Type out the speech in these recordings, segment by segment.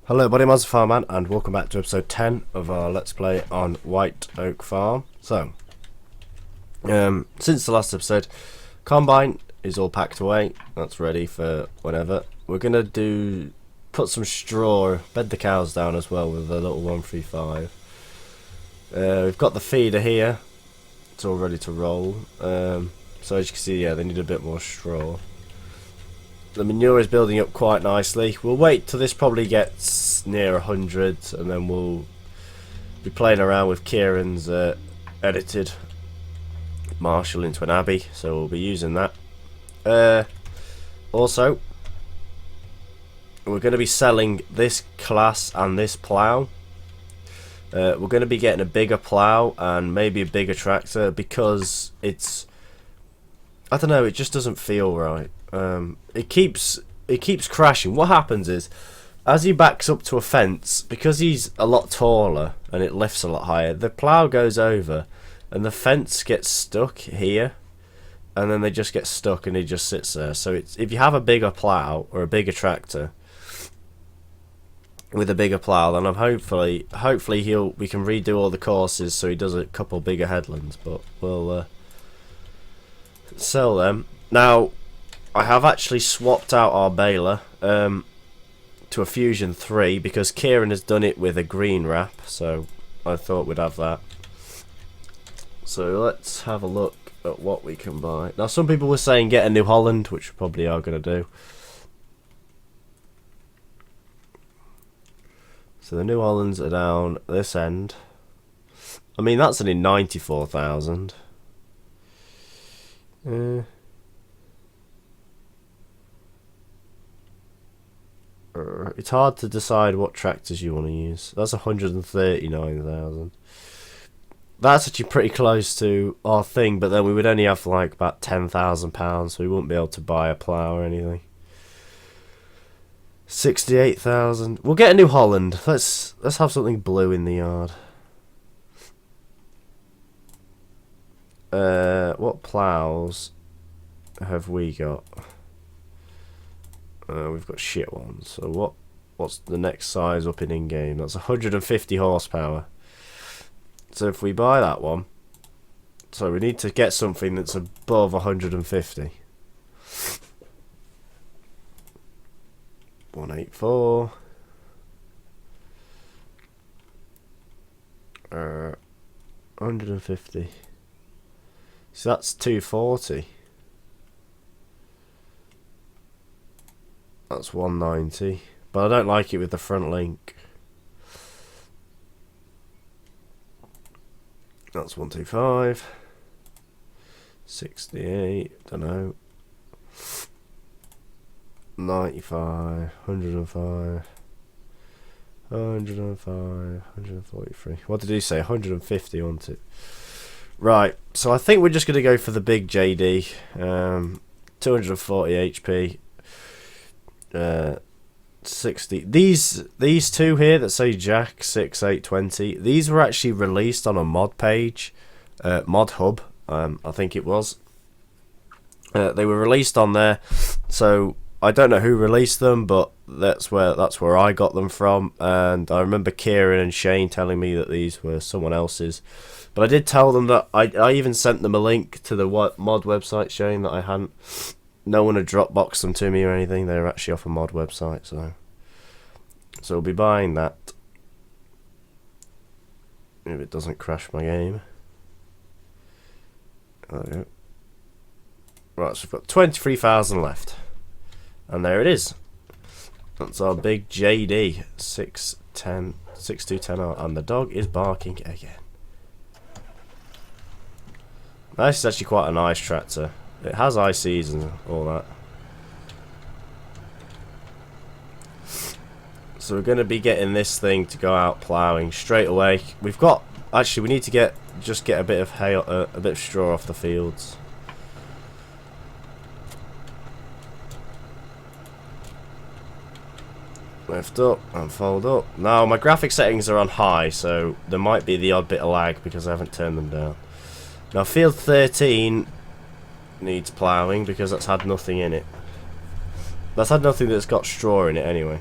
Hello buddy, I'm Farman and welcome back to episode 10 of our Let's Play on White Oak Farm. So, since the last episode, Combine is all packed away, that's ready for whenever. We're going to put some straw, bed the cows down as well with a little 135. We've got the feeder here, it's all ready to roll. So as you can see, yeah, they need a bit more straw. The manure is building up quite nicely. We'll wait till this probably gets near 100 and then we'll be playing around with Kieran's edited Marshall into an Abbey, so we'll be using that. Also, we're going to be selling this class and this plough. We're going to be getting a bigger plough and maybe a bigger tractor because it's, I don't know, it just doesn't feel right. It keeps crashing. What happens is, as he backs up to a fence, because he's a lot taller and it lifts a lot higher, the plough goes over and the fence gets stuck here, and then they just get stuck and he just sits there. So it's, if you have a bigger plough or a bigger tractor with a bigger plough, then hopefully we can redo all the courses so he does a couple bigger headlands, but we'll sell them. Now, I have actually swapped out our baler to a Fusion 3 because Kieran has done it with a green wrap, so I thought we'd have that. So let's have a look at what we can buy. Now, some people were saying get a New Holland, which we probably are going to do. So the New Hollands are down this end. I mean, that's only 94,000. It's hard to decide what tractors you want to use. That's 139,000. That's actually pretty close to our thing, but then we would only have like about £10,000, so we wouldn't be able to buy a plough or anything. 68,000. We'll get a New Holland. Let's have something blue in the yard. What ploughs have we got? We've got shit ones. So what's the next size up in in-game? That's 150 horsepower. So if we buy that one, so we need to get something that's above 150. 184. 150. So that's 240. That's 190, but I don't like it with the front link. That's 125. 68, don't know. 95, 105, 105, 143. What did he say? 150, wasn't it? Right, so I think we're just going to go for the big JD. 240 HP. 60. These two here that say Jack 6820, these were actually released on a mod page, mod hub, I think it was. They were released on there, so I don't know who released them, but that's where I got them from. And I remember Kieran and Shane telling me that these were someone else's, but I did tell them that I even sent them a link to the mod website showing that I hadn't. No one had Dropboxed them to me or anything. They were actually off a mod website, so we'll be buying that if it doesn't crash my game. There we go. Right, so we've got 23,000 left, and there it is. That's our big JD 6210, and the dog is barking again. This is actually quite a nice tractor. It has ICs and all that. So we're going to be getting this thing to go out ploughing straight away. We've got, actually we need to just get a bit of hay, a bit of straw off the fields. Lift up and fold up. Now my graphic settings are on high, so there might be the odd bit of lag because I haven't turned them down. Now field 13 needs ploughing because that's had nothing in it. That's had nothing that's got straw in it anyway.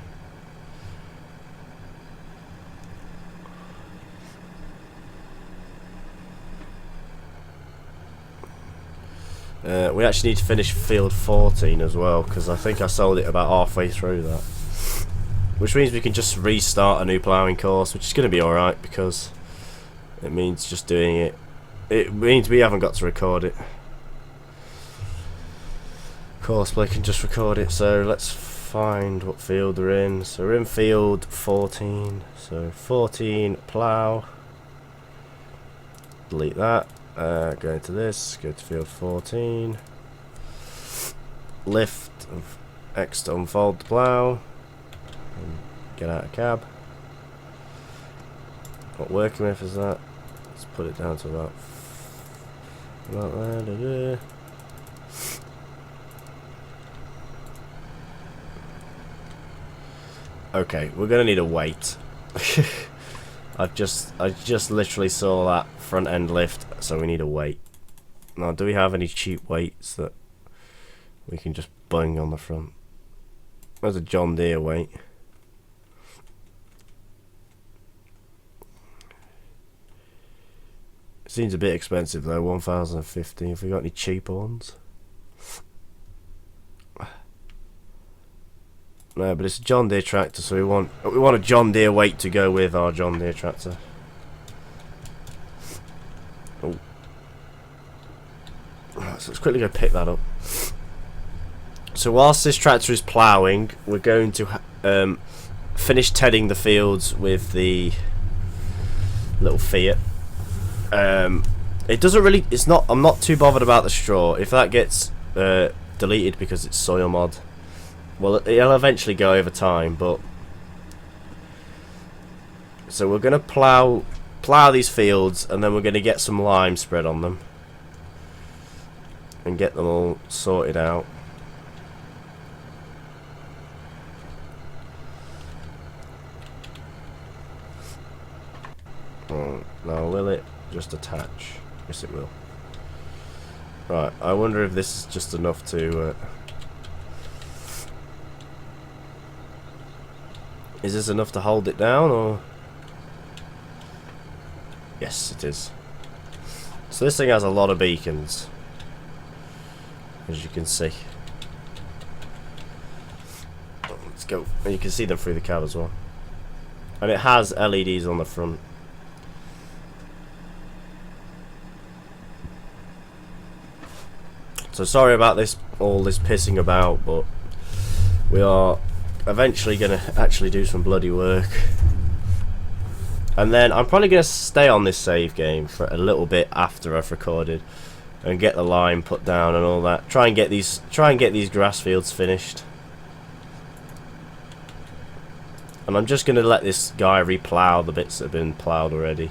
We actually need to finish field 14 as well, because I think I sold it about halfway through that. Which means we can just restart a new ploughing course, which is going to be alright, because it means just doing it. It means we haven't got to record it. Courseplay can just record it, so let's find what field we're in. So we're in field 14, so 14 plough. Delete that. Go into this, go to field 14. Lift X to unfold the plough. And get out of cab. What working with is that? Let's put it down to about there. Okay, we're gonna need a weight. I just literally saw that front end lift, so we need a weight. Now, do we have any cheap weights that we can just bung on the front? There's a John Deere weight. Seems a bit expensive though, 1,050. Have we got any cheaper ones? No, but it's a John Deere tractor, so we want a John Deere weight to go with our John Deere tractor. Oh. Right, so let's quickly go pick that up. So whilst this tractor is ploughing, we're going to finish tedding the fields with the little Fiat. It doesn't really. It's not. I'm not too bothered about the straw. If that gets deleted because it's soil mod, well, it'll eventually go over time. But so we're gonna plough these fields, and then we're gonna get some lime spread on them, and get them all sorted out. Oh, now will it just attach? Yes, it will. Right, I wonder if this is just enough to... is this enough to hold it down, or...? Yes, it is. So this thing has a lot of beacons, as you can see. Let's go. And you can see them through the cab as well. And it has LEDs on the front. So sorry about this, all this pissing about, but we are eventually going to actually do some bloody work. And then I'm probably going to stay on this save game for a little bit after I've recorded and get the line put down and all that. Try and get these grass fields finished. And I'm just going to let this guy replow the bits that have been ploughed already.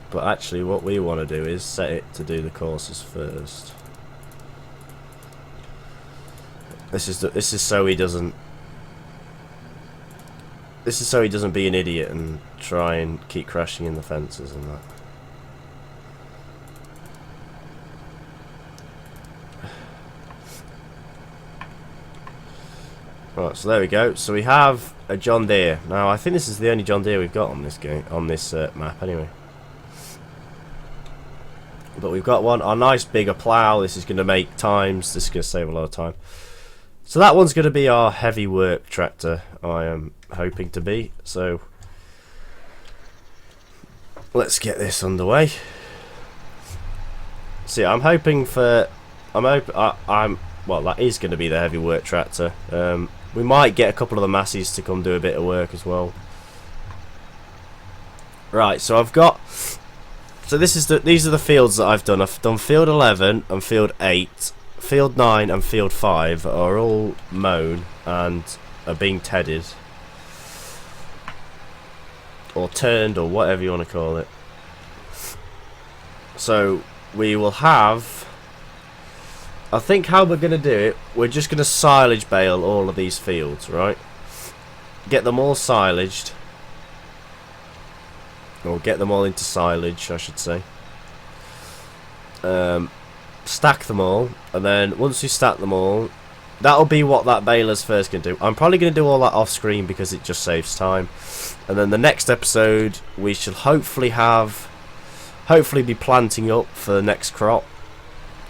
But actually what we want to do is set it to do the courses first. This is so he doesn't be an idiot and try and keep crashing in the fences and that. Right, so there we go. So we have a John Deere. Now I think this is the only John Deere we've got on this game, on this map anyway. But we've got one, our nice bigger plough. This is going to make times. This is going to save a lot of time. So that one's going to be our heavy work tractor, I am hoping to be. So let's get this underway. See, I'm hoping for, well, that is going to be the heavy work tractor. We might get a couple of the Massies to come do a bit of work as well. Right, so I've got. So these are the fields that I've done. I've done field 11 and field 8. Field 9 and field 5 are all mown and are being tedded. Or turned, or whatever you want to call it. So we will have... I think how we're going to do it, we're just going to silage bale all of these fields, right? Get them all silaged. Or get them all into silage, I should say. Stack them all, and then once we stack them all, that'll be what that baler's first going to do. I'm probably going to do all that off screen because it just saves time. And then the next episode, we shall hopefully have hopefully be planting up for the next crop.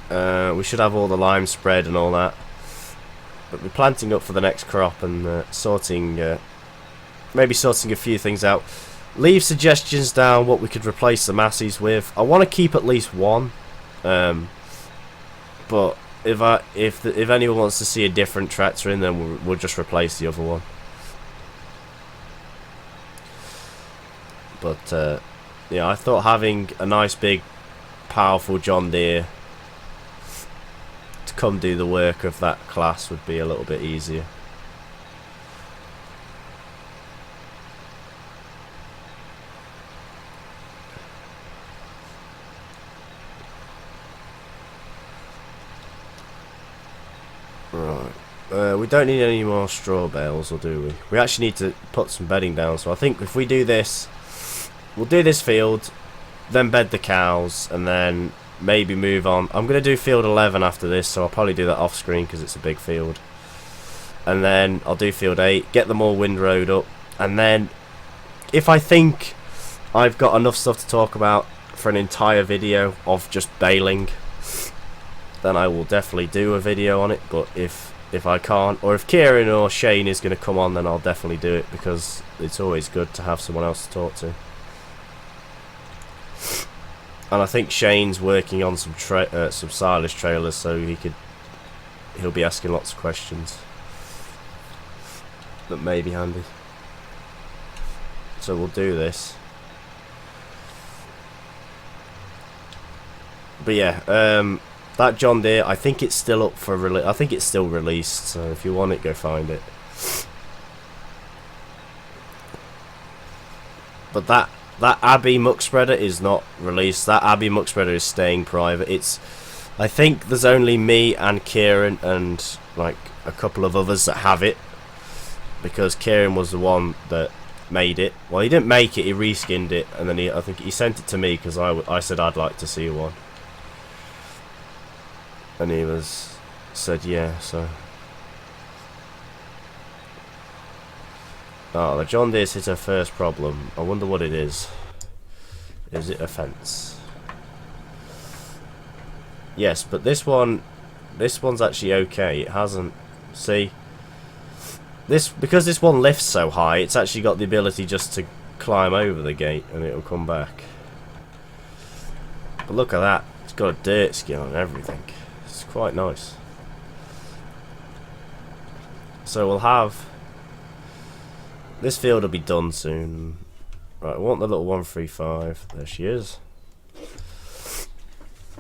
We should have all the lime spread and all that. But we're planting up for the next crop and sorting, maybe sorting a few things out. Leave suggestions down what we could replace the Masseys with. I want to keep at least one, but if anyone wants to see a different tractor in, then we'll just replace the other one. But yeah, I thought having a nice big, powerful John Deere to come do the work of that class would be a little bit easier. Right, we don't need any more straw bales, or do we? We actually need to put some bedding down, so I think if we do this, we'll do this field, then bed the cows, and then maybe move on. I'm going to do field 11 after this, so I'll probably do that off screen because it's a big field. And then I'll do field 8, get them all windrowed up, and then if I think I've got enough stuff to talk about for an entire video of just baling, then I will definitely do a video on it. But if I can't, or if Kieran or Shane is going to come on, then I'll definitely do it, because it's always good to have someone else to talk to. And I think Shane's working on some silage trailers, so he'll be asking lots of questions that may be handy. So we'll do this. But yeah, that John Deere, I think it's still up for release. I think it's still released, so if you want it, go find it. But that Abbey muck spreader is not released. That Abbey muck spreader is staying private. I think there's only me and Kieran and like a couple of others that have it, because Kieran was the one that made it. Well, he didn't make it, he reskinned it, and then I think he sent it to me because I said I'd like to see one. And he said yeah, so. Oh, the John Deere's hit her first problem. I wonder what it is. Is it a fence? Yes, but this one's actually okay. It hasn't. See, because this one lifts so high, it's actually got the ability just to climb over the gate and it'll come back. But look at that. It's got a dirt skin and everything. It's quite nice. So we'll have. This field will be done soon. Right, I want the little 135. There she is.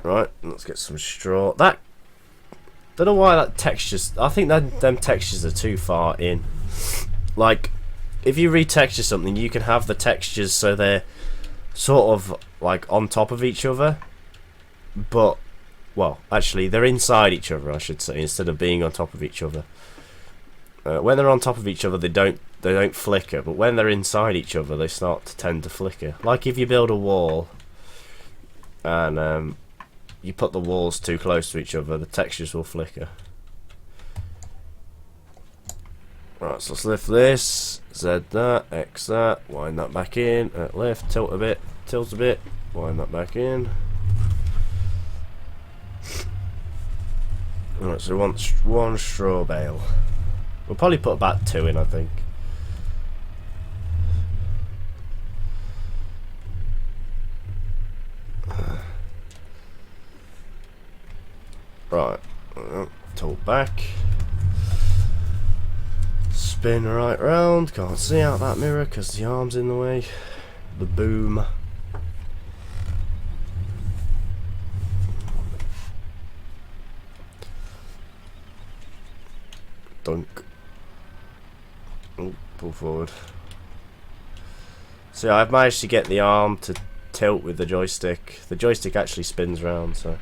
Right, let's get some straw. Don't know why that textures. I think that them textures are too far in. Like, if you retexture something, you can have the textures so they're sort of like on top of each other. But, well, actually, they're inside each other, I should say, instead of being on top of each other. When they're on top of each other, they don't flicker, but when they're inside each other, they start to tend to flicker. Like if you build a wall and you put the walls too close to each other, the textures will flicker. Right, so let's lift this, Z that, X that, wind that back in, lift, tilt a bit, wind that back in. Alright, so we want one straw bale. We'll probably put about 2 in, I think. Right, tilt back. Spin right round. Can't see out that mirror because the arm's in the way. The boom. Dunk. Oh, pull forward. So I've managed to get the arm to tilt with the joystick. The joystick actually spins round, so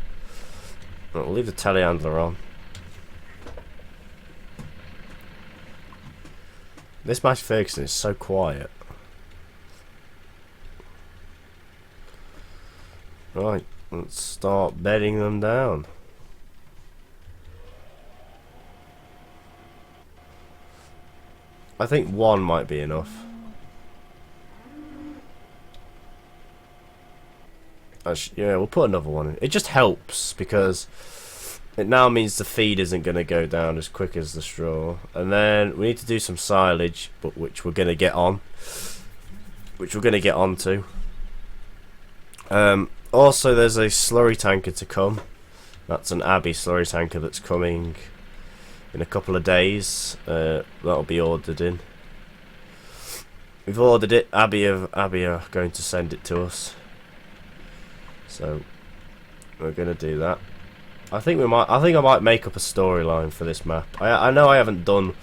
right, we'll leave the telehandler on. This Massey Ferguson is so quiet. Right, let's start bedding them down. I think 1 might be enough. Yeah, we'll put another one in. It just helps because it now means the feed isn't going to go down as quick as the straw. And then we need to do some silage, but which we're going to get on. Which we're going to get onto. Also, there's a slurry tanker to come. That's an Abbey slurry tanker that's coming in a couple of days. That'll be ordered in. We've ordered it. Abbey are going to send it to us. So we're going to do that. I think I might make up a storyline for this map. I know I haven't done.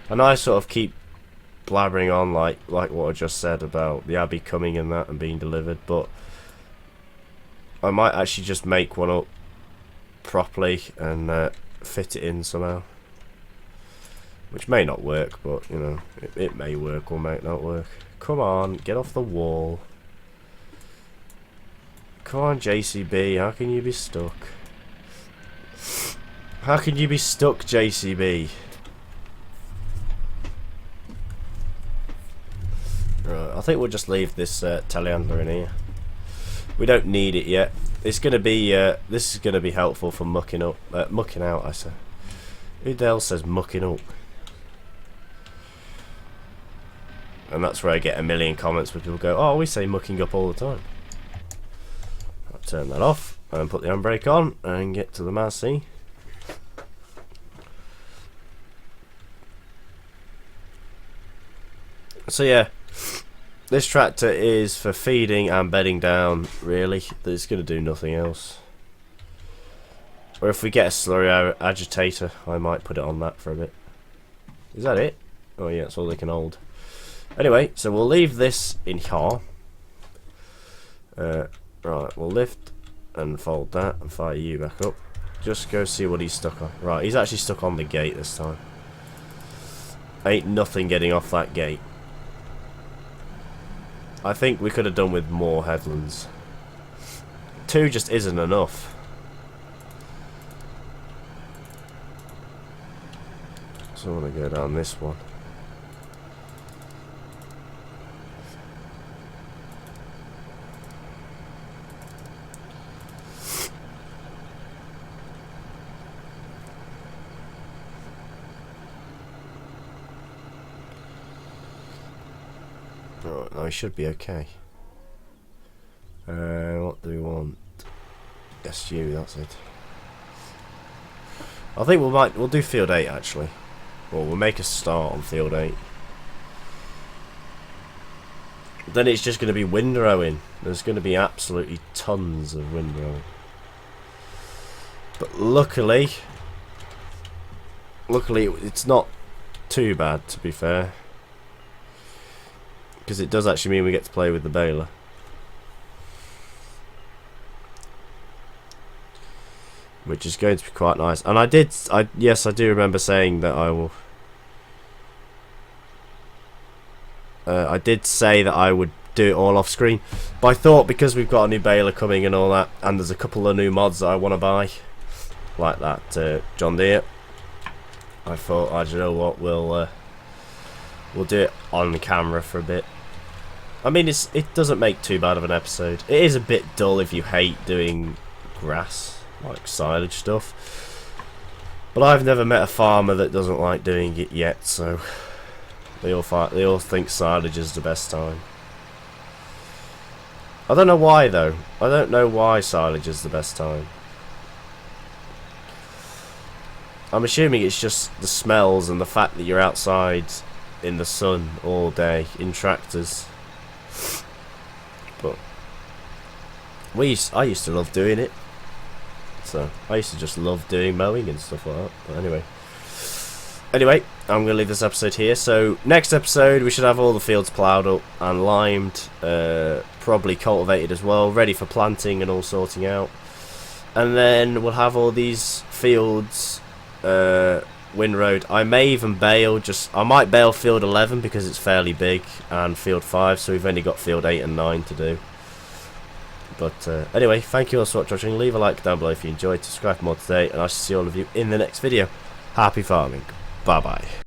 I know I sort of keep blabbering on like what I just said about the Abbey coming and that and being delivered, but I might actually just make one up properly and fit it in somehow. Which may not work, but you know, it may work or may not work. Come on, get off the wall. Come on, JCB, how can you be stuck? How can you be stuck, JCB? Right, I think we'll just leave this telehandler in here. We don't need it yet. It's gonna be this is gonna be helpful for mucking out. I say. Who the hell says mucking up? And that's where I get a million comments where people go, "Oh, we say mucking up all the time." I'll turn that off and put the handbrake on and get to the Massey. So yeah, this tractor is for feeding and bedding down, really. It's going to do nothing else. Or if we get a slurry agitator, I might put it on that for a bit. Is that it? Oh yeah, that's all they can hold. Anyway, so we'll leave this in here. Right, we'll lift and fold that and fire you back up. Just go see what he's stuck on. Right, he's actually stuck on the gate this time. Ain't nothing getting off that gate. I think we could have done with more headlands. 2 just isn't enough. So I want to go down this one. Right, now he should be okay. What do we want? SU, that's it. I think we'll do field 8 actually. Well, we'll make a start on field 8. Then it's just going to be windrowing. There's going to be absolutely tons of windrowing. But luckily it's not too bad, to be fair. Because it does actually mean we get to play with the baler. Which is going to be quite nice. And yes, I do remember saying that I will. I did say that I would do it all off screen. But I thought because we've got a new baler coming and all that, and there's a couple of new mods that I want to buy, like that John Deere, I thought, I don't know what, we'll do it on camera for a bit. I mean, it doesn't make too bad of an episode. It is a bit dull if you hate doing grass, like silage stuff. But I've never met a farmer that doesn't like doing it yet, so they all think silage is the best time. I don't know why though. I don't know why silage is the best time. I'm assuming it's just the smells and the fact that you're outside in the sun all day in tractors. But I used to love doing it. So I used to just love doing mowing and stuff like that. But anyway, I'm going to leave this episode here. So next episode we should have all the fields ploughed up and limed, probably cultivated as well, ready for planting and all sorting out. And then we'll have all these fields windrowed. I may even bale, I might bale field 11 because it's fairly big, and field 5, so we've only got field 8 and 9 to do. But anyway, thank you all so much for watching. Leave a like down below if you enjoyed, subscribe for more today, and I shall see all of you in the next video. Happy farming. Bye bye.